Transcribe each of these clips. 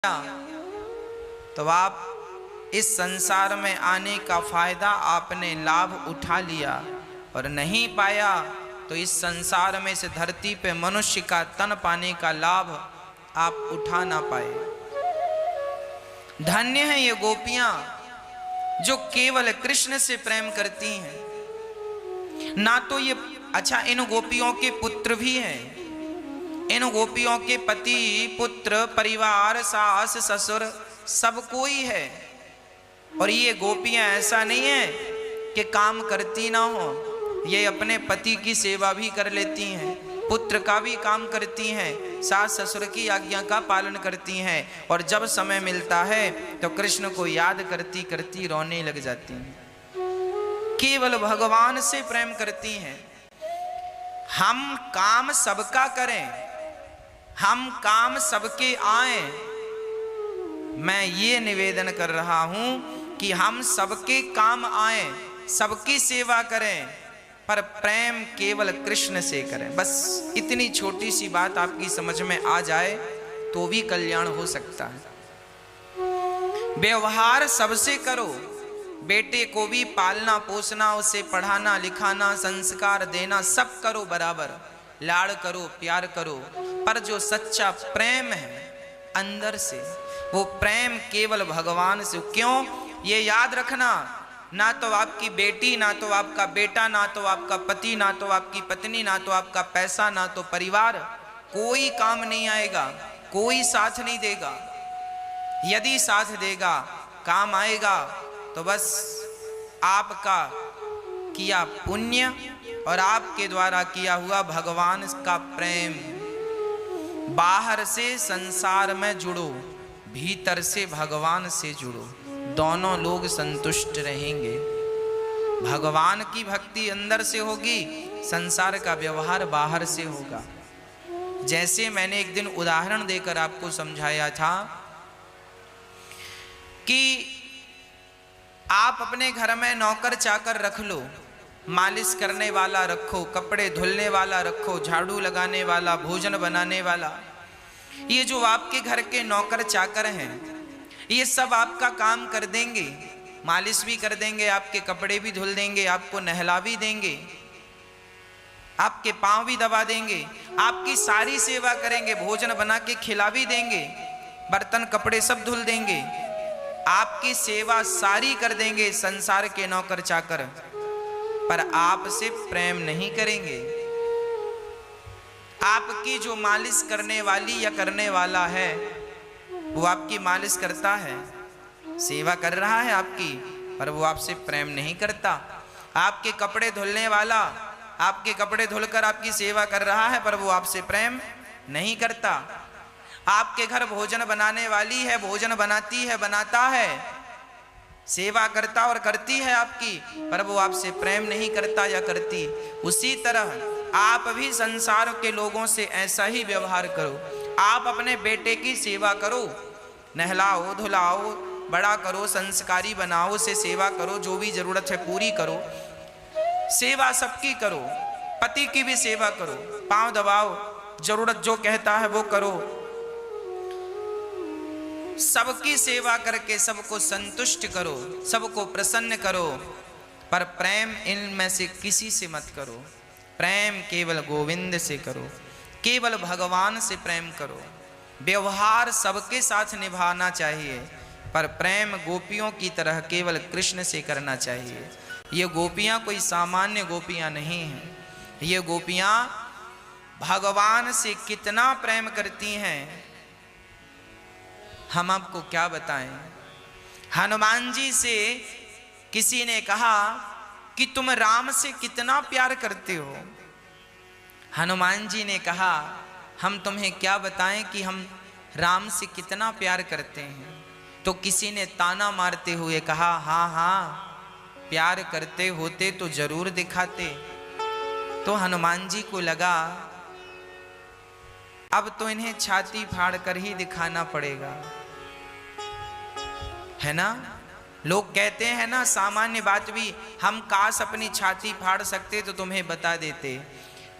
तो आप इस संसार में आने का फायदा आपने लाभ उठा लिया, और नहीं पाया तो इस संसार में से धरती पे मनुष्य का तन पाने का लाभ आप उठा ना पाए। धन्य है ये गोपियां जो केवल कृष्ण से प्रेम करती हैं। ना तो ये अच्छा, इन गोपियों के पुत्र भी हैं, इन गोपियों के पति पुत्र परिवार सास ससुर सब कोई है। और ये गोपियां ऐसा नहीं है कि काम करती ना हो, ये अपने पति की सेवा भी कर लेती हैं, पुत्र का भी काम करती हैं, सास ससुर की आज्ञा का पालन करती हैं, और जब समय मिलता है तो कृष्ण को याद करती करती रोने लग जाती हैं। केवल भगवान से प्रेम करती हैं। हम काम सबका करें, हम काम सबके आए। मैं ये निवेदन कर रहा हूं कि हम सबके काम आए, सबकी सेवा करें, पर प्रेम केवल कृष्ण से करें। बस इतनी छोटी सी बात आपकी समझ में आ जाए तो भी कल्याण हो सकता है। व्यवहार सबसे करो, बेटे को भी पालना पोसना, उसे पढ़ाना लिखाना संस्कार देना सब करो बराबर, लाड़ करो प्यार करो, पर जो सच्चा प्रेम है अंदर से, वो प्रेम केवल भगवान से। क्यों? ये याद रखना, ना तो आपकी बेटी, ना तो आपका बेटा, ना तो आपका पति, ना तो आपकी पत्नी, ना तो आपका पैसा, ना तो परिवार, कोई काम नहीं आएगा, कोई साथ नहीं देगा। यदि साथ देगा काम आएगा तो बस आपका किया पुण्य और आपके द्वारा किया हुआ भगवान का प्रेम। बाहर से संसार में जुड़ो, भीतर से भगवान से जुड़ो, दोनों लोग संतुष्ट रहेंगे। भगवान की भक्ति अंदर से होगी, संसार का व्यवहार बाहर से होगा। जैसे मैंने एक दिन उदाहरण देकर आपको समझाया था कि आप अपने घर में नौकर चाकर रख लो, मालिश करने वाला रखो, कपड़े धुलने वाला रखो, झाड़ू लगाने वाला, भोजन बनाने वाला। ये जो आपके घर के नौकर चाकर हैं, ये सब आपका काम कर देंगे, मालिश भी कर देंगे, आपके कपड़े भी धुल देंगे, आपको नहला भी देंगे, आपके पांव भी दबा देंगे, आपकी सारी सेवा करेंगे, भोजन बना के खिला भी देंगे, बर्तन कपड़े सब धुल देंगे, आपकी सेवा सारी कर देंगे संसार के नौकर चाकर, पर आपसे प्रेम नहीं करेंगे। आपकी जो मालिश करने वाली या करने वाला है वो आपकी मालिश करता है, सेवा कर रहा है आपकी, पर वो आपसे प्रेम नहीं करता। आपके कपड़े धुलने वाला आपके कपड़े धुलकर आपकी सेवा कर रहा है, पर वो आपसे प्रेम नहीं करता। आपके घर भोजन बनाने वाली है, भोजन बनाती है, बनाता है, सेवा करता और करती है आपकी, पर वो आपसे प्रेम नहीं करता या करती। उसी तरह आप भी संसार के लोगों से ऐसा ही व्यवहार करो। आप अपने बेटे की सेवा करो, नहलाओ धुलाओ, बड़ा करो, संस्कारी बनाओ, उसे सेवा करो, जो भी जरूरत है पूरी करो, सेवा सबकी करो, पति की भी सेवा करो, पांव दबाओ, जरूरत जो कहता है वो करो, सबकी सेवा करके सबको संतुष्ट करो, सबको प्रसन्न करो, पर प्रेम इनमें से किसी से मत करो। प्रेम केवल गोविंद से करो, केवल भगवान से प्रेम करो। व्यवहार सबके साथ निभाना चाहिए, पर प्रेम गोपियों की तरह केवल कृष्ण से करना चाहिए। ये गोपियां कोई सामान्य गोपियां नहीं हैं, ये गोपियां भगवान से कितना प्रेम करती हैं हम आपको क्या बताएं। हनुमान जी से किसी ने कहा कि तुम राम से कितना प्यार करते हो। हनुमान जी ने कहा हम तुम्हें क्या बताएं कि हम राम से कितना प्यार करते हैं। तो किसी ने ताना मारते हुए कहा, हाँ हाँ प्यार करते होते तो जरूर दिखाते। तो हनुमान जी को लगा अब तो इन्हें छाती फाड़ कर ही दिखाना पड़ेगा, है ना। लोग कहते हैं ना, सामान्य बात भी, हम काश अपनी छाती फाड़ सकते तो तुम्हें बता देते।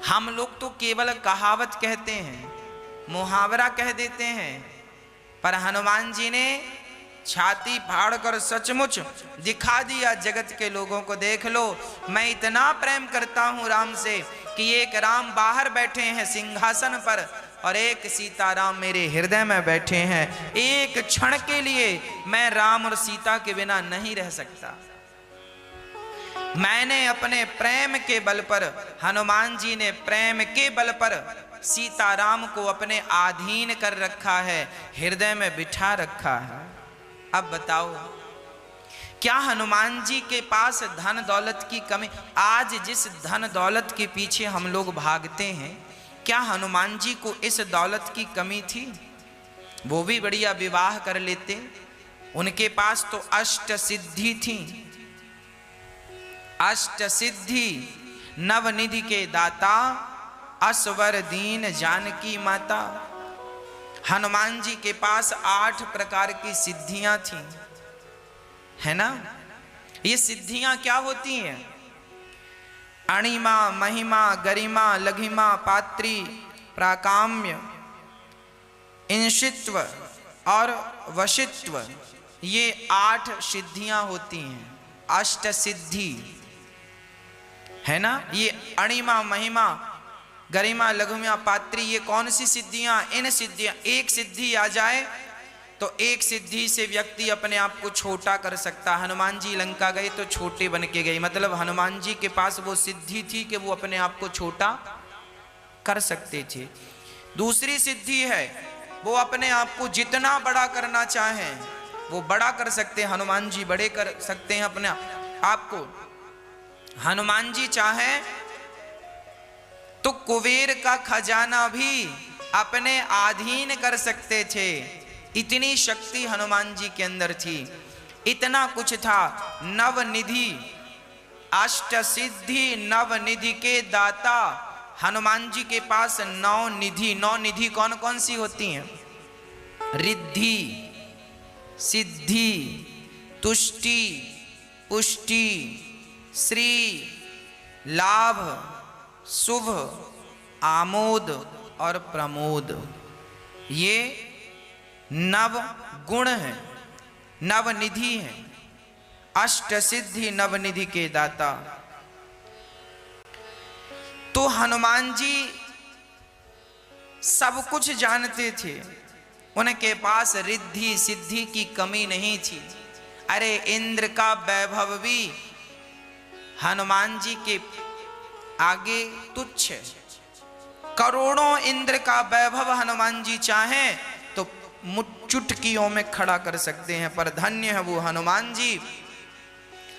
हम लोग तो केवल कहावत कहते हैं, मुहावरा कह देते हैं, पर हनुमान जी ने छाती फाड़कर सचमुच दिखा दिया जगत के लोगों को, देख लो मैं इतना प्रेम करता हूं राम से कि एक राम बाहर बैठे हैं सिंहासन पर और एक सीताराम मेरे हृदय में बैठे हैं। एक क्षण के लिए मैं राम और सीता के बिना नहीं रह सकता। मैंने अपने प्रेम के बल पर, हनुमान जी ने प्रेम के बल पर सीताराम को अपने अधीन कर रखा है, हृदय में बिठा रखा है। अब बताओ, क्या हनुमान जी के पास धन दौलत की कमी? आज जिस धन दौलत के पीछे हम लोग भागते हैं, क्या हनुमान जी को इस दौलत की कमी थी? वो भी बढ़िया विवाह कर लेते। उनके पास तो अष्ट सिद्धि थी, अष्ट सिद्धि, नवनिधि के दाता, असवर दीन जानकी माता। हनुमान जी के पास 8 प्रकार की सिद्धियां थी, है ना? ये सिद्धियां क्या होती हैं? अणिमा, महिमा, गरिमा, लघिमा, पात्री, प्राकाम्य, इंशित्व और वशित्व, ये 8 सिद्धियां होती हैं, अष्ट सिद्धि, है ना? ये अणिमा, महिमा, गरिमा, लघुमा, पात्री, ये कौन सी सिद्धियां? इन सिद्धियां, एक सिद्धि आ जाए तो एक सिद्धि से व्यक्ति अपने आप को छोटा कर सकता। हनुमान जी लंका गए तो छोटे बन के गए, मतलब हनुमान जी के पास वो सिद्धि थी कि वो अपने आप को छोटा कर सकते थे। दूसरी सिद्धि है, वो अपने आप को जितना बड़ा करना चाहें वो बड़ा कर सकते हैं। हनुमान जी बड़े कर सकते हैं अपने आप को। हनुमान जी चाहें तो कुबेर का खजाना भी अपने अधीन कर सकते थे, इतनी शक्ति हनुमान जी के अंदर थी, इतना कुछ था। नवनिधि, अष्ट सिद्धि, नवनिधि के दाता हनुमान जी के पास 9 निधि। 9 निधि कौन कौन सी होती हैं? रिद्धि, सिद्धि, तुष्टि, पुष्टि, श्री, लाभ, शुभ, आमोद और प्रमोद। ये नव गुण है, नवनिधि है, अष्ट सिद्धि, नवनिधि के दाता। तो हनुमान जी सब कुछ जानते थे, उनके पास रिद्धि सिद्धि की कमी नहीं थी। अरे इंद्र का वैभव भी हनुमान जी के आगे तुच्छ है। करोड़ों इंद्र का वैभव हनुमान जी चाहें तो चुटकियों में खड़ा कर सकते हैं, पर धन्य है वो हनुमान जी,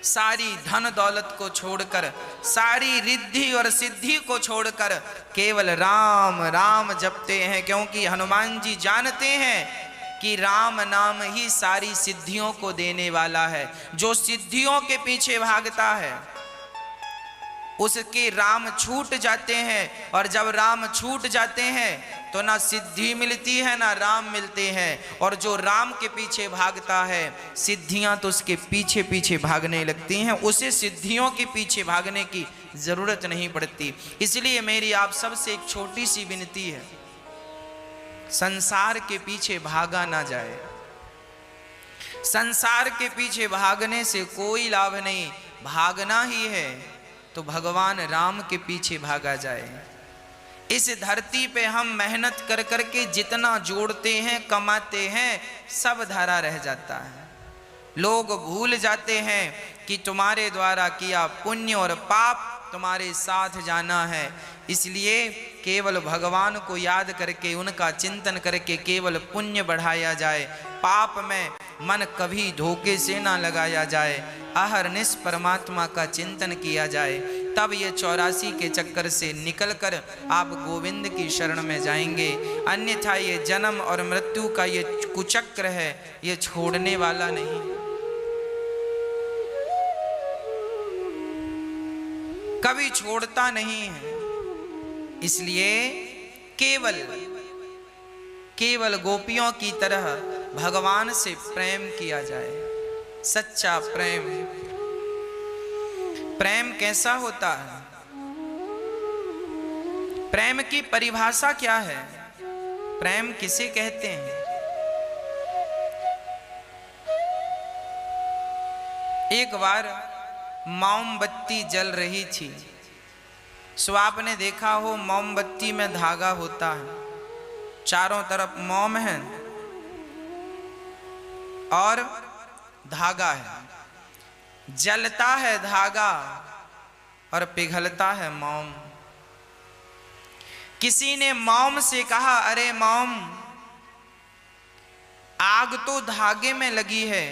सारी धन दौलत को छोड़कर, सारी रिद्धि और सिद्धि को छोड़कर केवल राम राम जपते हैं, क्योंकि हनुमान जी जानते हैं कि राम नाम ही सारी सिद्धियों को देने वाला है। जो सिद्धियों के पीछे भागता है उसके राम छूट जाते हैं, और जब राम छूट जाते हैं तो ना सिद्धि मिलती है ना राम मिलते हैं। और जो राम के पीछे भागता है सिद्धियां तो उसके पीछे पीछे भागने लगती हैं, उसे सिद्धियों के पीछे भागने की जरूरत नहीं पड़ती। इसलिए मेरी आप सबसे एक छोटी सी विनती है, संसार के पीछे भागा ना जाए। संसार के पीछे भागने से कोई लाभ नहीं, भागना ही है तो भगवान राम के पीछे भागा जाए। इस धरती पे हम मेहनत कर करके जितना जोड़ते हैं कमाते हैं सब धरा रह जाता है। लोग भूल जाते हैं कि तुम्हारे द्वारा किया पुण्य और पाप तुम्हारे साथ जाना है। इसलिए केवल भगवान को याद करके, उनका चिंतन करके केवल पुण्य बढ़ाया जाए, पाप में मन कभी धोखे से ना लगाया जाए, अहरनिश परमात्मा का चिंतन किया जाए, तब ये 84 के चक्कर से निकलकर आप गोविंद की शरण में जाएंगे। अन्यथा ये जन्म और मृत्यु का ये कुचक्र है, ये छोड़ने वाला नहीं। कभी छोड़ता नहीं है। इसलिए केवल गोपियों की तरह भगवान से प्रेम किया जाए, सच्चा प्रेम। प्रेम कैसा होता है? प्रेम की परिभाषा क्या है? प्रेम किसे कहते हैं? एक बार मोमबत्ती जल रही थी। सो आपने देखा हो मोमबत्ती में धागा होता है, चारों तरफ मोम है और धागा है, जलता है धागा और पिघलता है मोम। किसी ने मोम से कहा, अरे मोम, आग तो धागे में लगी है,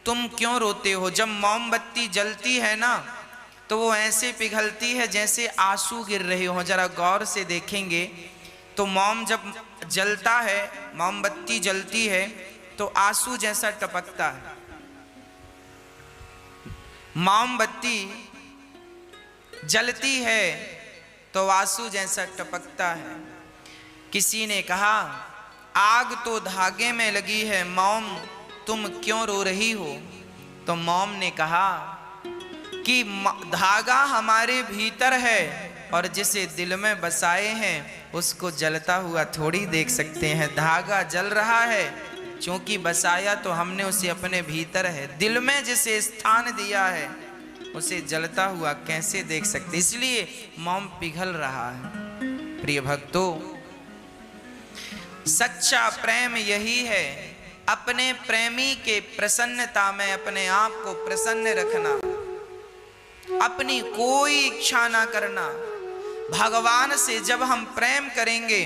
तुम क्यों रोते हो? जब मोमबत्ती जलती है ना तो वो ऐसे पिघलती है जैसे आंसू गिर रहे हो। जरा गौर से देखेंगे तो मोम जब जलता है, मोमबत्ती जलती है तो आंसू जैसा टपकता है। मोमबत्ती जलती है तो आंसू जैसा टपकता है। किसी ने कहा, आग तो धागे में लगी है मोम, तुम क्यों रो रही हो? तो मोम ने कहा कि धागा हमारे भीतर है और जिसे दिल में बसाए हैं उसको जलता हुआ थोड़ी देख सकते हैं। धागा जल रहा है क्योंकि बसाया तो हमने उसे अपने भीतर है, दिल में जिसे स्थान दिया है उसे जलता हुआ कैसे देख सकते? इसलिए मोम पिघल रहा है। प्रिय भक्तों, सच्चा प्रेम यही है, अपने प्रेमी के प्रसन्नता में अपने आप को प्रसन्न रखना, अपनी कोई इच्छा ना करना। भगवान से जब हम प्रेम करेंगे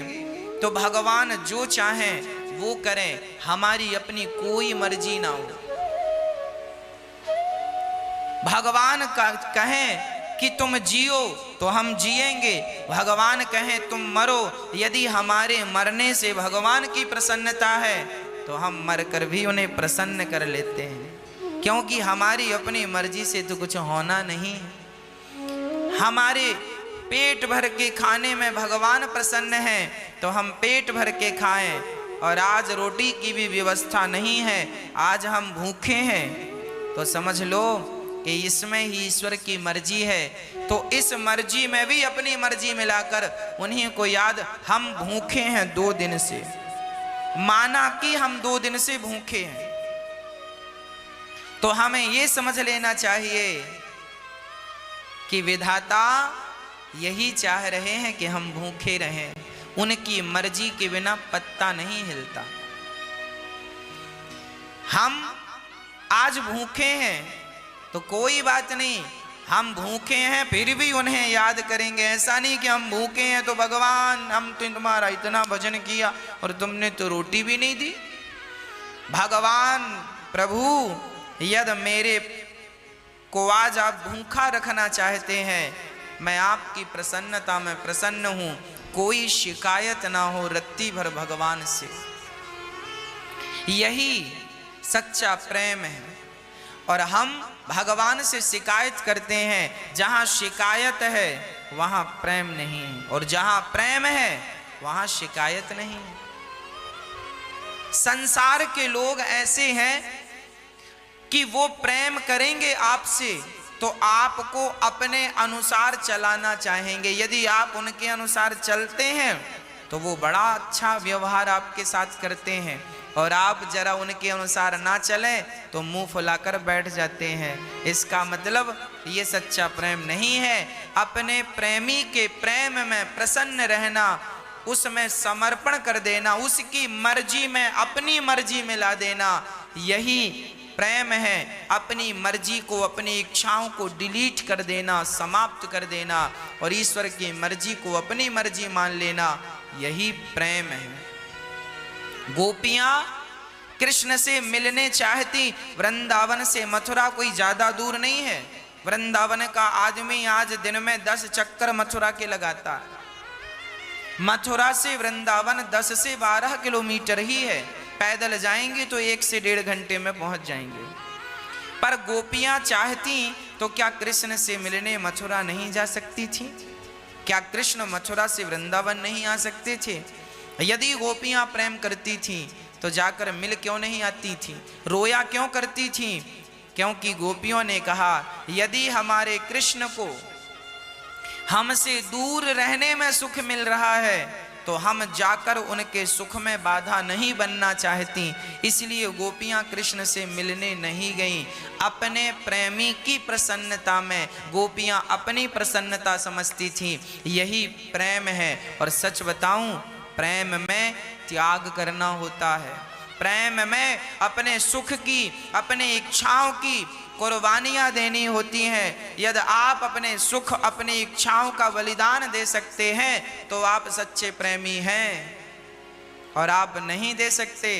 तो भगवान जो चाहें वो करें, हमारी अपनी कोई मर्जी ना हो। भगवान कहें कि तुम जियो तो हम जिएंगे, भगवान कहें तुम मरो, यदि हमारे मरने से भगवान की प्रसन्नता है तो हम मरकर भी उन्हें प्रसन्न कर लेते हैं, क्योंकि हमारी अपनी मर्जी से तो कुछ होना नहीं है। हमारे पेट भर के खाने में भगवान प्रसन्न है तो हम पेट भर के खाएं, और आज रोटी की भी व्यवस्था नहीं है, आज हम भूखे हैं, तो समझ लो कि इसमें ही ईश्वर की मर्जी है। तो इस मर्जी में भी अपनी मर्जी मिलाकर उन्हीं को याद, हम भूखे हैं 2 दिन से, माना कि हम 2 दिन से भूखे हैं, तो हमें यह समझ लेना चाहिए कि विधाता यही चाह रहे हैं कि हम भूखे रहें। उनकी मर्जी के बिना पत्ता नहीं हिलता। हम आज भूखे हैं तो कोई बात नहीं, हम भूखे हैं फिर भी उन्हें याद करेंगे। ऐसा नहीं कि हम भूखे हैं तो भगवान हम तो तुम्हारा इतना भजन किया और तुमने तो रोटी भी नहीं दी। भगवान प्रभु, यदि मेरे को आज आप भूखा रखना चाहते हैं, मैं आपकी प्रसन्नता में प्रसन्न हूं, कोई शिकायत ना हो रत्ती भर भगवान से। यही सच्चा प्रेम है। और हम भगवान से शिकायत करते हैं, जहां शिकायत है वहां प्रेम नहीं है, और जहां प्रेम है वहां शिकायत नहीं है। संसार के लोग ऐसे हैं कि वो प्रेम करेंगे आपसे तो आपको अपने अनुसार चलाना चाहेंगे। यदि आप उनके अनुसार चलते हैं तो वो बड़ा अच्छा व्यवहार आपके साथ करते हैं, और आप जरा उनके अनुसार ना चलें तो मुंह फुलाकर बैठ जाते हैं। इसका मतलब ये सच्चा प्रेम नहीं है। अपने प्रेमी के प्रेम में प्रसन्न रहना, उसमें समर्पण कर देना, उसकी मर्जी में अपनी मर्जी मिला देना, यही प्रेम है। अपनी मर्जी को, अपनी इच्छाओं को डिलीट कर देना, समाप्त कर देना, और ईश्वर की मर्जी को अपनी मर्जी मान लेना, यही प्रेम है। गोपियां कृष्ण से मिलने चाहती, वृंदावन से मथुरा कोई ज्यादा दूर नहीं है। वृंदावन का आदमी आज दिन में 10 चक्कर मथुरा के लगाता है। मथुरा से वृंदावन 10 से 12 किलोमीटर ही है, पैदल जाएंगे तो 1 से 1.5 घंटे में पहुंच जाएंगे। पर गोपियां चाहती तो क्या कृष्ण से मिलने मथुरा नहीं जा सकती थी? क्या कृष्ण मथुरा से वृंदावन नहीं आ सकते थे? यदि गोपियां प्रेम करती थी तो जाकर मिल क्यों नहीं आती थी? रोया क्यों करती थी? क्योंकि गोपियों ने कहा, यदि हमारे कृष्ण को हमसे दूर रहने में सुख मिल रहा है तो हम जाकर उनके सुख में बाधा नहीं बनना चाहती, इसलिए गोपियां कृष्ण से मिलने नहीं गईं। अपने प्रेमी की प्रसन्नता में गोपियां अपनी प्रसन्नता समझती थीं, यही प्रेम है। और सच बताऊं, प्रेम में त्याग करना होता है, प्रेम में अपने सुख की, अपने इच्छाओं की कुर्बानियां देनी होती हैं। यदि आप अपने सुख, अपनी इच्छाओं का बलिदान दे सकते हैं तो आप सच्चे प्रेमी हैं, और आप नहीं दे सकते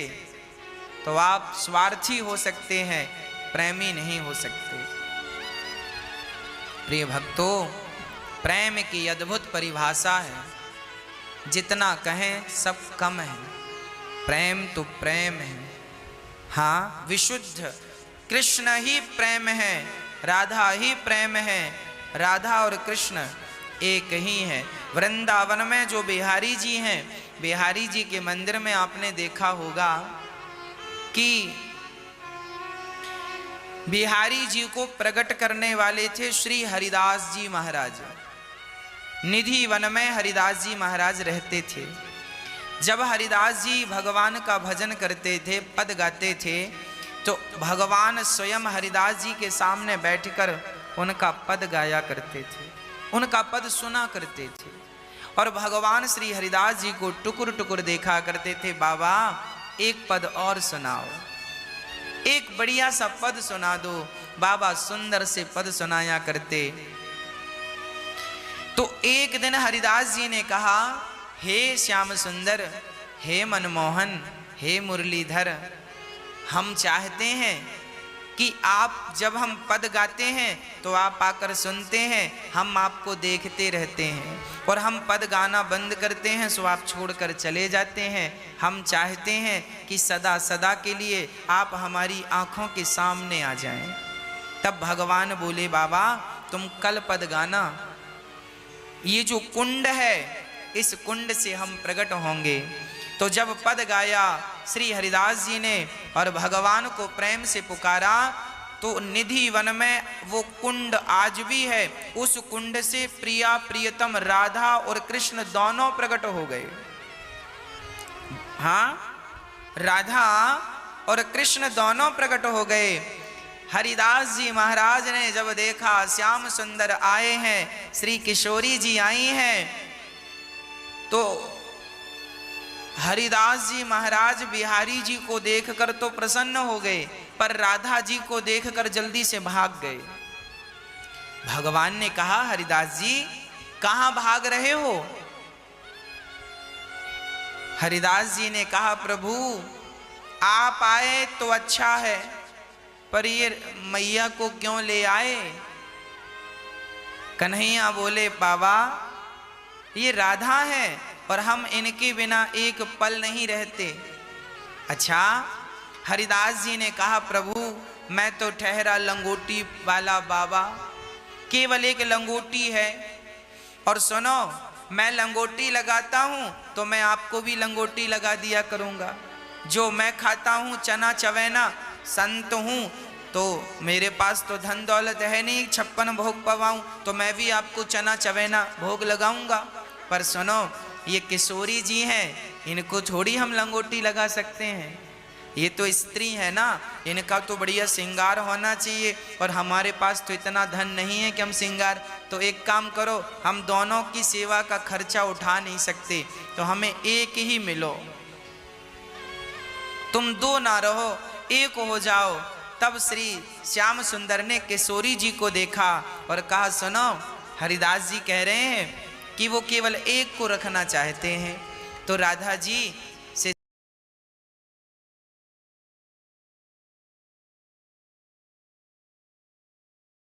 तो आप स्वार्थी हो सकते हैं, प्रेमी नहीं हो सकते। प्रिय भक्तों, प्रेम की अद्भुत परिभाषा है, जितना कहें सब कम है। प्रेम तो प्रेम है, हाँ, विशुद्ध कृष्ण ही प्रेम है, राधा ही प्रेम है। राधा और कृष्ण एक ही है। वृंदावन में जो बिहारी जी हैं, बिहारी जी के मंदिर में आपने देखा होगा कि बिहारी जी को प्रकट करने वाले थे श्री हरिदास जी महाराज। निधि वन में हरिदास जी महाराज रहते थे। जब हरिदास जी भगवान का भजन करते थे, पद गाते थे, तो भगवान स्वयं हरिदास जी के सामने बैठकर उनका पद गाया करते थे, उनका पद सुना करते थे। और भगवान श्री हरिदास जी को टुकुर टुकुर देखा करते थे, बाबा एक पद और सुनाओ, एक बढ़िया सा पद सुना दो। बाबा सुंदर से पद सुनाया करते। तो एक दिन हरिदास जी ने कहा, हे श्याम सुंदर, हे मनमोहन, हे मुरलीधर, हम चाहते हैं कि आप जब हम पद गाते हैं तो आप आकर सुनते हैं, हम आपको देखते रहते हैं, और हम पद गाना बंद करते हैं सो आप छोड़कर चले जाते हैं। हम चाहते हैं कि सदा सदा के लिए आप हमारी आंखों के सामने आ जाएं। तब भगवान बोले, बाबा तुम कल पद गाना, ये जो कुंड है इस कुंड से हम प्रकट होंगे। तो जब पद गाया श्री हरिदास जी ने और भगवान को प्रेम से पुकारा, तो निधि वन में वो कुंड आज भी है। उस कुंड से प्रिया प्रियतम राधा और कृष्ण दोनों प्रकट हो गए। हाँ, राधा और कृष्ण दोनों प्रकट हो गए। हरिदास जी महाराज ने जब देखा श्याम सुंदर आए हैं, श्री किशोरी जी आई हैं, तो हरिदास जी महाराज बिहारी जी को देखकर तो प्रसन्न हो गए, पर राधा जी को देखकर जल्दी से भाग गए। भगवान ने कहा, हरिदास जी कहां भाग रहे हो? हरिदास जी ने कहा, प्रभु आप आए तो अच्छा है, पर ये मैया को क्यों ले आए? कन्हैया बोले, बाबा ये राधा है और हम इनके बिना एक पल नहीं रहते। अच्छा, हरिदास जी ने कहा, प्रभु मैं तो ठहरा लंगोटी वाला बाबा, केवल एक लंगोटी है, और सुनो मैं लंगोटी लगाता हूं तो मैं आपको भी लंगोटी लगा दिया करूंगा। जो मैं खाता हूं चना चवैना, संत हूं तो मेरे पास तो धन दौलत है नहीं 56 भोग पवाऊं, तो मैं भी आपको चना चवैना भोग लगाऊंगा। पर सुनो ये किशोरी जी हैं, इनको थोड़ी हम लंगोटी लगा सकते हैं, ये तो स्त्री है ना, इनका तो बढ़िया श्रृंगार होना चाहिए, और हमारे पास तो इतना धन नहीं है कि हम श्रृंगार। तो एक काम करो, हम दोनों की सेवा का खर्चा उठा नहीं सकते, तो हमें एक ही मिलो, तुम दो ना रहो, एक हो जाओ। तब श्री श्याम सुंदर ने किशोरी जी को देखा और कहा, सुनो हरिदास जी कह रहे हैं कि वो केवल एक को रखना चाहते हैं। तो राधा जी